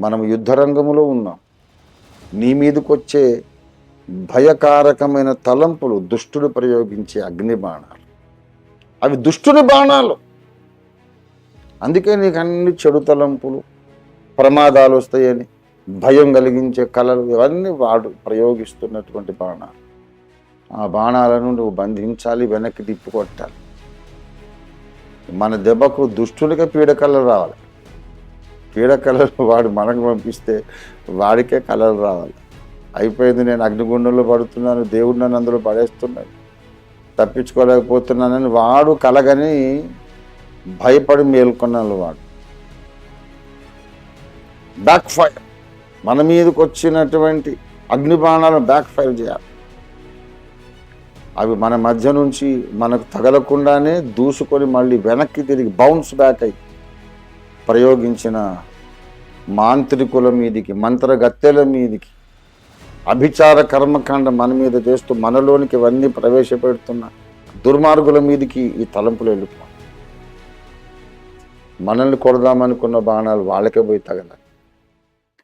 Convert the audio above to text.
మనం యుద్ధరంగంలో ఉన్నాం. నీ మీదకొచ్చే భయకారకమైన తలంపులు దుష్టుడు ప్రయోగించే అగ్ని బాణాలు. అవి దుష్టుని బాణాలు. అందుకే నీకు అన్ని చెడు తలంపులు, ప్రమాదాలు వస్తాయని, భయం కలిగించే కళలు, ఇవన్నీ వాడు ప్రయోగిస్తున్నటువంటి బాణాలు. ఆ బాణాలను నువ్వు బంధించాలి, వెనక్కి తిప్పుకొట్టాలి. మన దెబ్బకు దుష్టునికే పీడకలలు రావాలి. పీడకలలు వాడు మనకు పంపిస్తే వాడికే కలలు రావాలి. అయిపోయింది, నేను అగ్నిగుండంలో పడుతున్నాను, దేవుడు నన్ను అందులో పడేస్తున్నాడు, తప్పించుకోలేకపోతున్నానని వాడు కలగని భయపడి మేల్కొన్నాడు. వాడు బ్యాక్ ఫైర్, మన మీదకి వచ్చినటువంటి అగ్ని బాణాలను బ్యాక్ ఫైర్ చేయాలి. అవి మన మధ్య నుంచి మనకు తగలకుండానే దూసుకొని మళ్ళీ వెనక్కి తిరిగి బౌన్స్ బ్యాక్ అయి ప్రయోగించిన మాంత్రికుల మీదికి, మంత్రగత్తెల మీదికి, అభిచార కర్మకాండ మన మీద చేస్తూ మనలోనికి ఇవన్నీ ప్రవేశపెడుతున్న దుర్మార్గుల మీదికి ఈ తలంపులు వెళ్ళిపో. మనల్ని కొడదామనుకున్న బాణాలు వాళ్ళకే పోయి తగలాలి.